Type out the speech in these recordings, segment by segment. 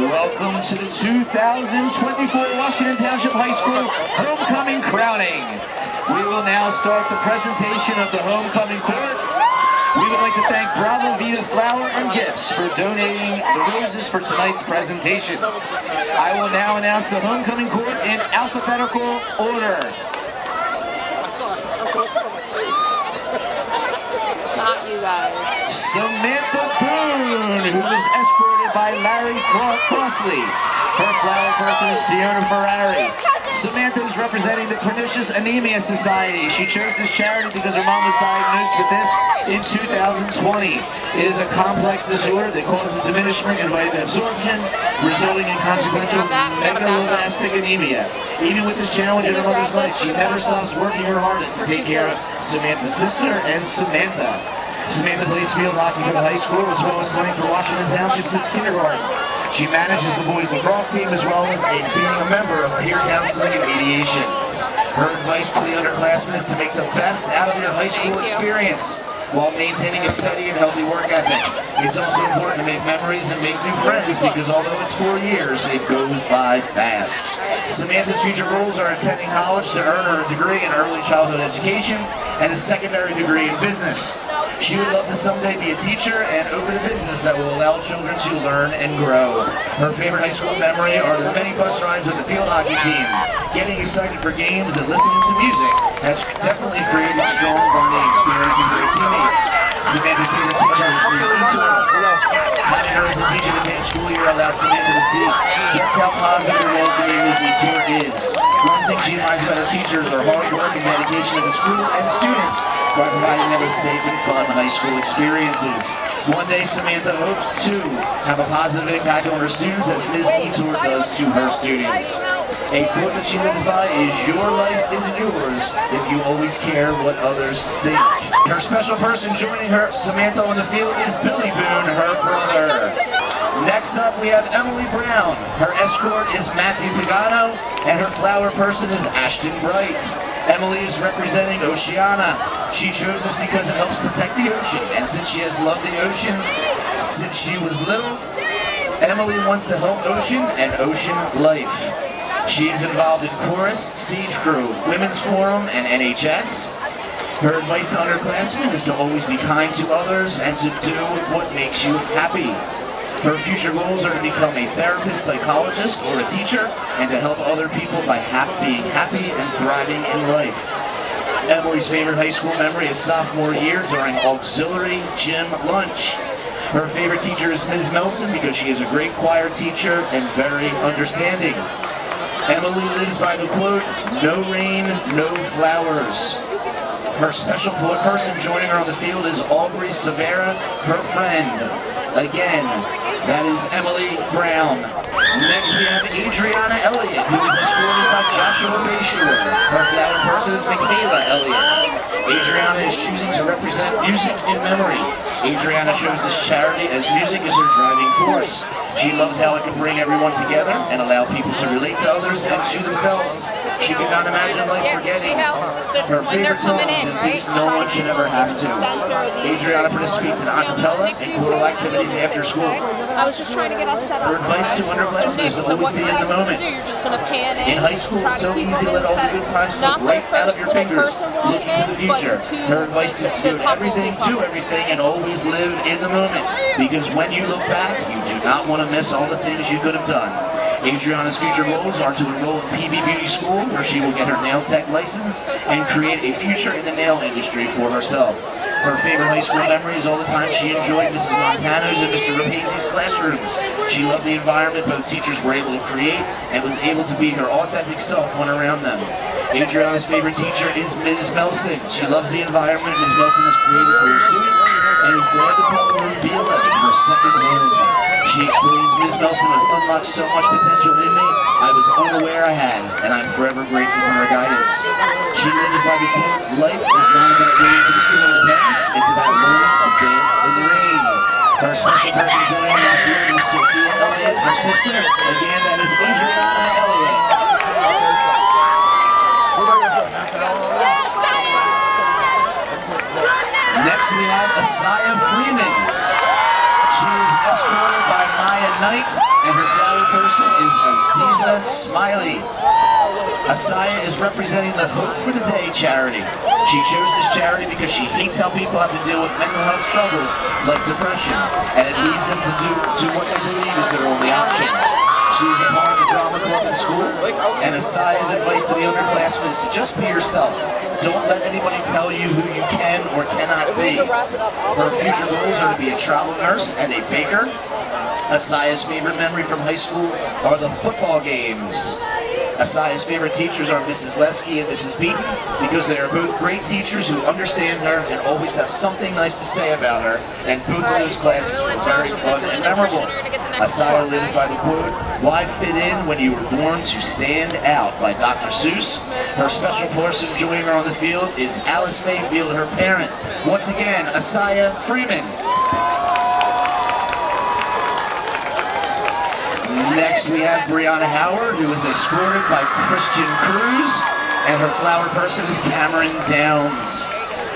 Welcome to the 2024 Washington Township High School Homecoming Crowning. We will now start the presentation of the Homecoming Court. We would like to thank Bravo Vita's Flower and Gifts for donating the roses for tonight's presentation. I will now announce the Homecoming Court in alphabetical order. Not you guys. Samantha Boon, who is escorted by Larry Crossley. Her flower person is Fiona Ferrari. Samantha is representing the Pernicious Anemia Society. She chose this charity because her mom was diagnosed with this in 2020. It is a complex disorder that causes diminishment in vitamin absorption, resulting in consequential megaloblastic anemia. Even with this challenge in her mother's life, she never stops working her hardest to take care of Samantha's sister and Samantha. Samantha plays field hockey for the high school as well as playing for Washington Township since kindergarten. She manages the boys lacrosse team as well as being a member of peer counseling and mediation. Her advice to the underclassmen is to make the best out of your high school experience while maintaining a steady and healthy work ethic. It's also important to make memories and make new friends because although it's 4 years, it goes by fast. Samantha's future goals are attending college to earn her degree in early childhood education and a secondary degree in business. She would love to someday be a teacher and open a business that will allow children to learn and grow. Her favorite high school memory are the many bus rides with the field hockey team. Getting excited for games and listening to music has definitely created strong bonding experience and great teammates. Samantha's favorite teacher is Ms. Etor. Having her as a teacher the past school year allowed Samantha to see just how positive and welcoming Ms. Etor is. One thing she admires about her teachers are hard work and dedication to the school and students by providing them with safe and fun high school experiences. One day, Samantha hopes to have a positive impact on her students as Ms. Etor does to her students. A quote that she lives by is, "Your life is yours if you always care what others think." Her special person joining her, Samantha, on the field is Billy Boon, her brother. Next up, we have Emily Brown. Her escort is Matthew Pagano, and her flower person is Ashton Bright. Emily is representing Oceana. She chose this because it helps protect the ocean, and since she has loved the ocean since she was little, Emily wants to help ocean and ocean life. She is involved in chorus, stage crew, women's forum, and NHS. Her advice to underclassmen is to always be kind to others and to do what makes you happy. Her future goals are to become a therapist, psychologist, or a teacher, and to help other people by being happy and thriving in life. Emily's favorite high school memory is sophomore year during auxiliary gym lunch. Her favorite teacher is Ms. Melson because she is a great choir teacher and very understanding. Emily lives by the quote, "No rain, no flowers." Her special person joining her on the field is Aubrey Severa, her friend. Again, that is Emily Brown. Next we have Adriana Elliott, who is escorted by Joshua Bayshore. Her flower person is Michaela Elliott. Adriana is choosing to represent music in memory. Adriana chose this charity as music is her driving force. She loves how it can bring everyone together and allow people to relate to others and to themselves. She could not imagine life forgetting her favorite songs and thinks no one should ever have to. Adriana participates in a cappella and choral activities after school. I was just trying to get us set up. Her advice to underclassmen is to always be in the moment. In high school, it's so easy to let all the good times slip right out of your fingers, looking to the future. Her advice is to do everything, and always live in the moment. Because when you look back, you do not want to miss all the things you could have done. Adriana's future goals are to enroll in PB Beauty School, where she will get her nail tech license and create a future in the nail industry for herself. Her favorite high school memory is all the time she enjoyed Mrs. Montano's and Mr. Rapace's classrooms. She loved the environment both teachers were able to create and was able to be her authentic self when around them. Adriana's favorite teacher is Ms. Melson. She loves the environment Ms. Melson has created for her students and is glad to call room B11 her second home. She explains, "Ms. Melson has unlocked so much potential in me I was unaware I had, and I'm forever grateful for her guidance." She lives by the quote, "Life is not about waiting for the storm to pass, it's about learning to dance in the rain." Her special person joining her the field is Sophia Elliott, her sister. Again, that is Adriana Elliott. Next we have Asiah Freeman. She is escorted by Maya Linet, and her flower person is Aziza Smiley. Asiah is representing the Hope for the Day charity. She chose this charity because she hates how people have to deal with mental health struggles like depression, and it leads them to do what they believe is their only option. She is a part of the drama club in school, and Asiah's advice to the underclassmen is to just be yourself. Don't let anybody tell you who you can or cannot be. Her future goals are to be a travel nurse and a baker. Asiah's favorite memory from high school are the football games. Asiah's favorite teachers are Mrs. Lesky and Mrs. Beaton because they are both great teachers who understand her and always have something nice to say about her, and both of those classes were very fun and memorable. Asiah lives by the quote, "Why fit in when you were born to stand out?" by Dr. Seuss. Her special person joining her on the field is Alice Mayfield, her parent. Once again, Asiah Freeman. Next we have Brianna Howard, who is escorted by Christian Cruz, and her flower person is Cameron Downs.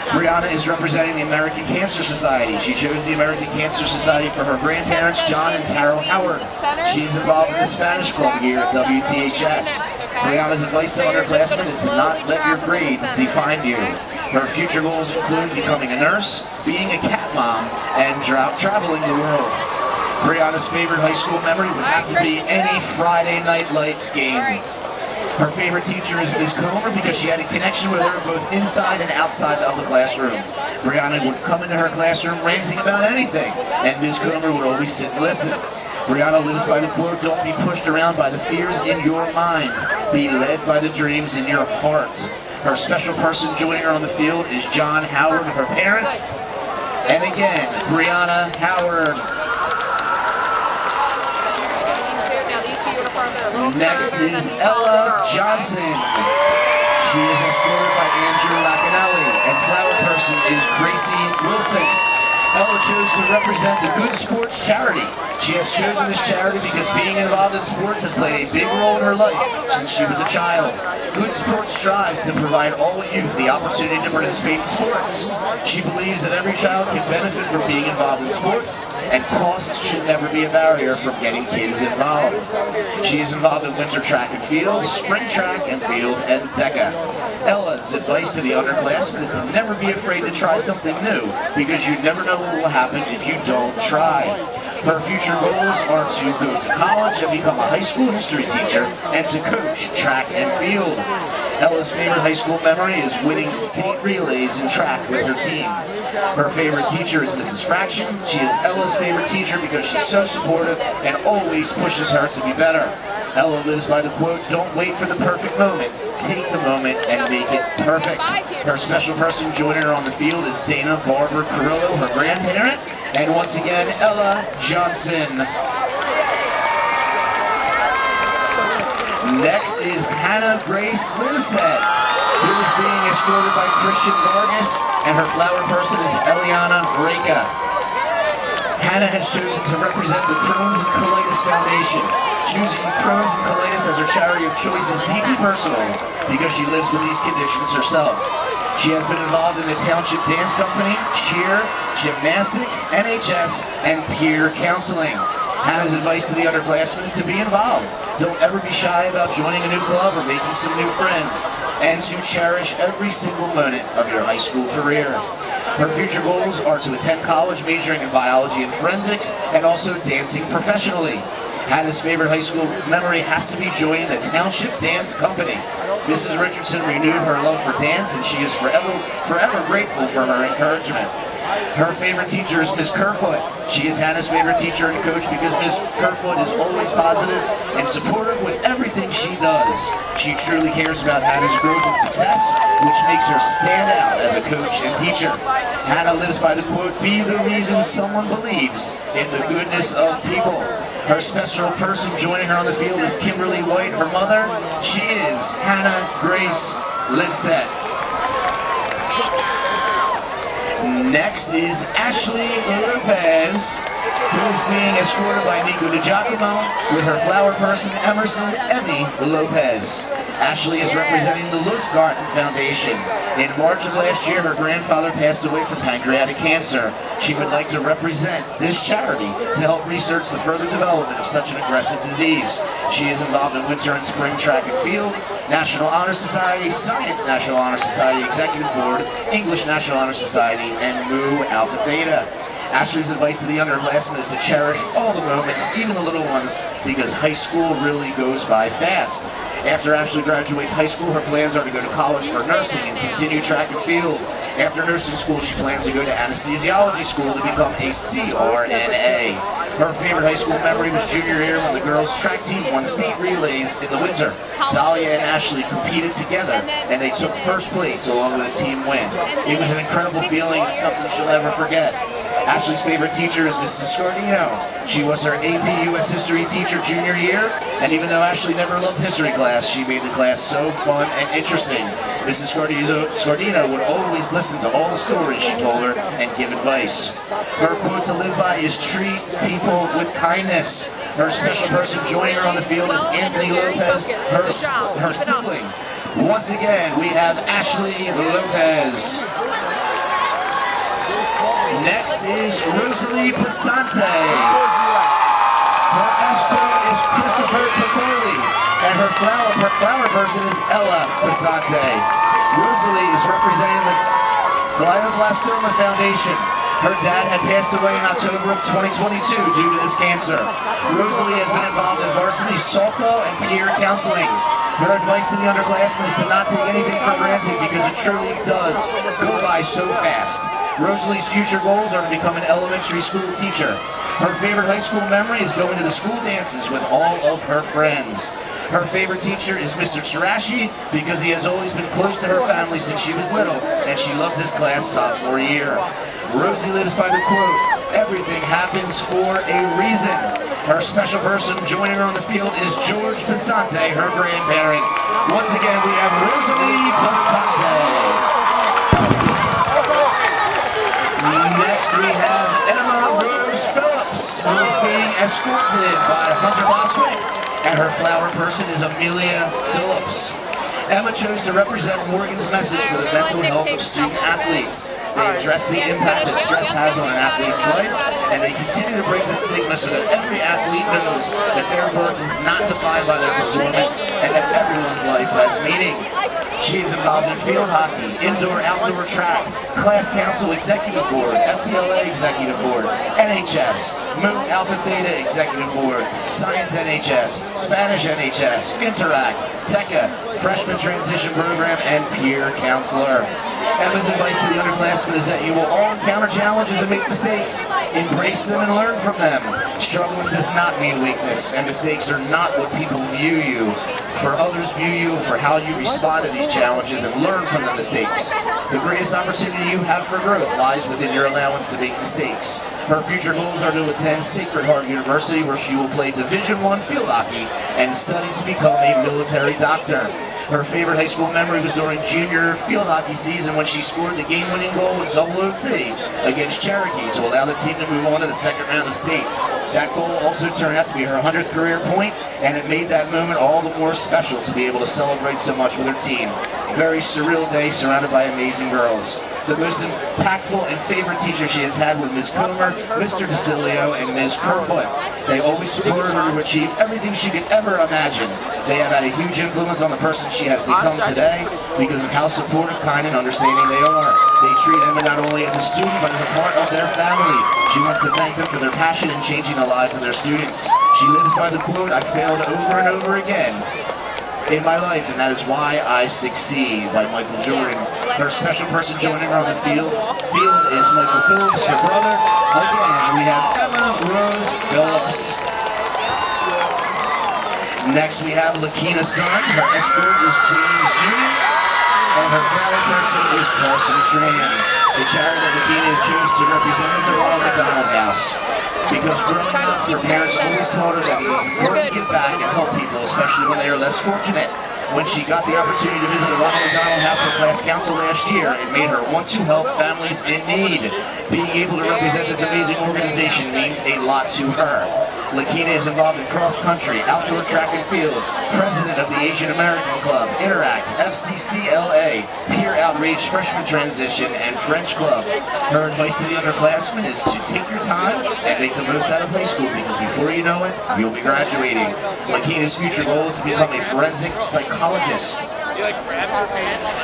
Brianna is representing the American Cancer Society. She chose the American Cancer Society for her grandparents, John and Carol Howard. She is involved in the Spanish Club here at WTHS. Brianna's advice to underclassmen is to not let your grades define you. Her future goals include becoming a nurse, being a cat mom, and traveling the world. Brianna's favorite high school memory would have to be any Friday Night Lights game. Her favorite teacher is Ms. Comer because she had a connection with her both inside and outside of the classroom. Brianna would come into her classroom ranting about anything, and Ms. Comer would always sit and listen. Brianna lives by the quote, "Don't be pushed around by the fears in your mind. Be led by the dreams in your heart." Her special person joining her on the field is John Howard, her parents. And again, Brianna Howard. Next is Ella Johnson. She is escorted by Andrew Lacanelli, and flower person is Gracie Wilson. Ella chose to represent the Good Sports charity. She has chosen this charity because being involved in sports has played a big role in her life since she was a child. Good Sports strives to provide all youth the opportunity to participate in sports. She believes that every child can benefit from being involved in sports, and costs should never be a barrier from getting kids involved. She is involved in winter track and field, spring track and field, and DECA. Ella's advice to the underclassmen is to never be afraid to try something new, because you never know what will happen if you don't try. Her future goals are to go to college and become a high school history teacher and to coach track and field. Ella's favorite high school memory is winning state relays in track with her team. Her favorite teacher is Mrs. Fraction. She is Ella's favorite teacher because she's so supportive and always pushes her to be better. Ella lives by the quote, "Don't wait for the perfect moment. Take the moment and make it perfect." Her special person joining her on the field is Dana Barbara Carrillo, her grandparent. And once again, Ella Johnson. Next is Hannah Grace Linet, who is being escorted by Christian Vargas, and her flower person is Eliana Reka. Hannah has chosen to represent the Crohn's and Colitis Foundation. Choosing Crohn's and Colitis as her charity of choice is deeply personal because she lives with these conditions herself. She has been involved in the Township Dance Company, cheer, gymnastics, NHS, and peer counseling. Hannah's advice to the underclassmen is to be involved. Don't ever be shy about joining a new club or making some new friends, and to cherish every single moment of your high school career. Her future goals are to attend college majoring in biology and forensics, and also dancing professionally. Hannah's favorite high school memory has to be joining the Township Dance Company. Mrs. Richardson renewed her love for dance, and she is forever grateful for her encouragement. Her favorite teacher is Miss Kerfoot. She is Hannah's favorite teacher and coach because Miss Kerfoot is always positive and supportive with everything she does. She truly cares about Hannah's growth and success, which makes her stand out as a coach and teacher. Hannah lives by the quote, "Be the reason someone believes in the goodness of people." Her special person joining her on the field is Kimberly White, her mother. She is Hannah Grace Linet. Next is Ashley Lopez, who is being escorted by Nico DiGiacomo with her flower person, Emerson Emmy Lopez. Ashley is representing the Lustgarten Foundation. In March of last year, her grandfather passed away from pancreatic cancer. She would like to represent this charity to help research the further development of such an aggressive disease. She is involved in winter and spring track and field, National Honor Society, Science National Honor Society Executive Board, English National Honor Society, and Mu Alpha Theta. Ashley's advice to the underclassmen is to cherish all the moments, even the little ones, because high school really goes by fast. After Ashley graduates high school, her plans are to go to college for nursing and continue track and field. After nursing school, she plans to go to anesthesiology school to become a CRNA. Her favorite high school memory was junior year when the girls' track team won state relays in the winter. Dahlia and Ashley competed together, and they took first place along with a team win. It was an incredible feeling and something she'll never forget. Ashley's favorite teacher is Mrs. Scardino. She was her AP US History teacher junior year, and even though Ashley never loved history class, she made the class so fun and interesting. Mrs. Scardino would always listen to all the stories she told her and give advice. Her quote to live by is treat people with kindness. Her special person joining her on the field is Anthony Lopez, her sibling. Once again, we have Ashley Lopez. Next is Rosie Pante. Her escort is Christopher Piccoli, and her flower person is Ella Pissante. Rosalie is representing the Glioblastoma Foundation. Her dad had passed away in October of 2022 due to this cancer. Rosalie has been involved in varsity softball and peer counseling. Her advice to the underclassmen is to not take anything for granted because it truly does go by so fast. Rosalie's future goals are to become an elementary school teacher. Her favorite high school memory is going to the school dances with all of her friends. Her favorite teacher is Mr. Tarashi because he has always been close to her family since she was little, and she loved his class sophomore year. Rosie lives by the quote, "Everything happens for a reason." Her special person joining her on the field is George Pissante, her grandparent. Once again, we have Rosalie Pissante. Next we have Rose Phillips, who is being escorted by Hunter Boswick, and her flower person is Amelia Phillips. Emma chose to represent Morgan's message for the mental health of student athletes. They address the impact that stress has on an athlete's life, and they continue to break the stigma so that every athlete knows that their worth is not defined by their performance and that everyone's life has meaning. She is involved in field hockey, indoor-outdoor track, class council executive board, FBLA executive board, NHS, Mu Alpha Theta executive board, Science NHS, Spanish NHS, Interact, TECA, freshman transition program, and peer counselor. Emma's advice to the underclassmen is that you will all encounter challenges and make mistakes. Embrace them and learn from them. Struggling does not mean weakness, and mistakes are not what people view you. For others view you for how you respond to these challenges and learn from the mistakes. The greatest opportunity you have for growth lies within your allowance to make mistakes. Her future goals are to attend Sacred Heart University, where she will play Division I field hockey and study to become a military doctor. Her favorite high school memory was during junior field hockey season when she scored the game-winning goal with double OT against Cherokee to allow the team to move on to the second round of states. That goal also turned out to be her 100th career point, and it made that moment all the more special to be able to celebrate so much with her team. Very surreal day surrounded by amazing girls. The most impactful and favorite teacher she has had were Ms. Comer, Mr. Distilio, and Ms. Kerfoot. They always supported her to achieve everything she could ever imagine. They have had a huge influence on the person she has become today because of how supportive, kind, and understanding they are. They treat Emma not only as a student, but as a part of their family. She wants to thank them for their passion in changing the lives of their students. She lives by the quote, "I failed over and over again in my life, and that is why I succeed," by Michael Jordan. Her special person joining her on the field is Michael Phillips, her brother. Again, we have Emma Rose Phillips. Next we have Lina Son. Her escort is James Union, and her flower person is Carson Tran. The charity that Lina chose to represent is the Ronald McDonald House. Because growing up, her parents always taught her that it was important to give back and help people, especially when they are less fortunate. When she got the opportunity to visit the Ronald McDonald House for Class Council last year, it made her want to help families in need. Being able to represent this amazing organization means a lot to her. Lakina is involved in cross-country, outdoor track and field, president of the Asian American Club, Interact, FCCLA, Peer Outreach, Freshman Transition, and French Club. Her advice to the underclassmen is to take your time and make the most out of high school, because before you know it, you'll be graduating. Lakina's future goal is to become a forensic psychologist.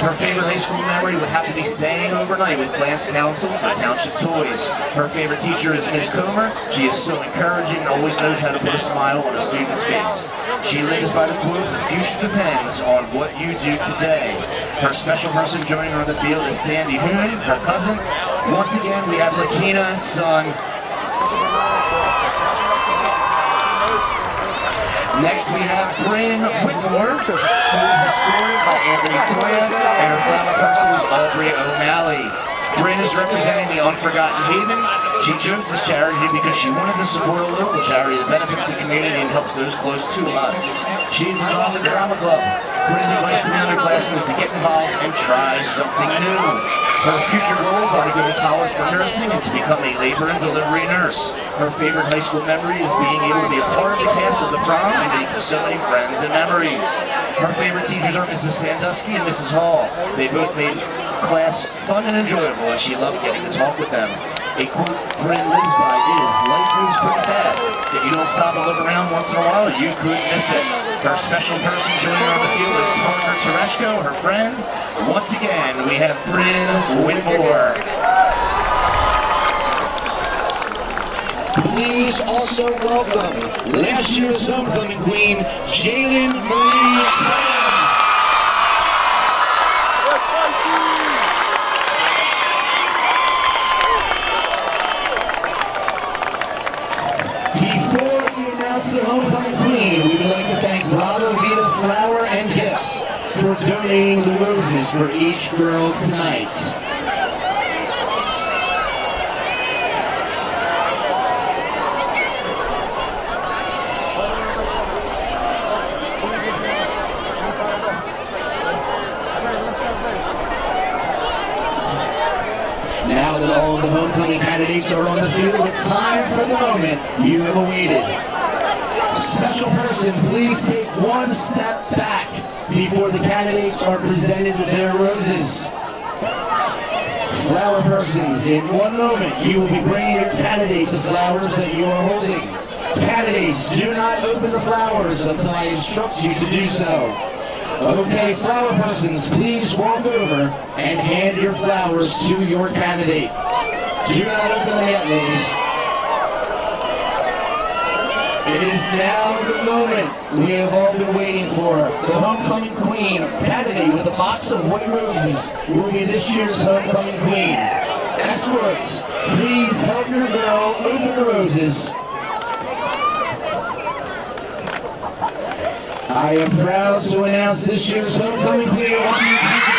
Her favorite high school memory would have to be staying overnight with Class Council for Township Toys. Her favorite teacher is Ms. Comer. She is so encouraging and always knows how to put a smile on a student's face. She lives by the quote, "The future depends on what you do today." Her special person joining her on the field is Sandy Boon, her cousin. Once again, we have Lina Son. Next we have Brenna Whorr, who is escorted by Anthony Koya, and her flower person is Aubrey O'Malley. Brenna is representing the Unforgotten Haven. She chose this charity because she wanted to support a local charity that benefits the community and helps those close to us. She is involved in the drama club. Brenna's advice to the underclassmen is to get involved and try something new. Her future goals are to go to college for nursing and to become a labor and delivery nurse. Her favorite high school memory is being able to be a part of the cast of the prom and making so many friends and memories. Her favorite teachers are Mrs. Sandusky and Mrs. Hall. They both made class fun and enjoyable, and she loved getting to talk with them. A quote Brenna lives by is, "Life moves pretty fast. If you don't stop and look around once in a while, you could miss it." Her special person joining her on the field is Parker Tereshko, her friend. Once again, we have Brenna Whorr. Please also welcome last year's homecoming queen, Jalen Marie Tatum. The homecoming queen, we would like to thank Bravo Vita Flower and Gifts for donating the roses for each girl tonight. Now that all of the homecoming candidates are on the field, it's time for the moment you have awaited. Special person, please take one step back before the candidates are presented with their roses. Flower persons, in one moment, you will be bringing your candidate the flowers that you are holding. Candidates, do not open the flowers until I instruct you to do so. Okay, flower persons, please walk over and hand your flowers to your candidate. Do not open them yet, ladies. It is now the moment we have all been waiting for. The homecoming queen candidate with a box of white roses will be this year's homecoming queen. Escorts, please help your girl open the roses. I am proud to announce this year's homecoming queen of Washington.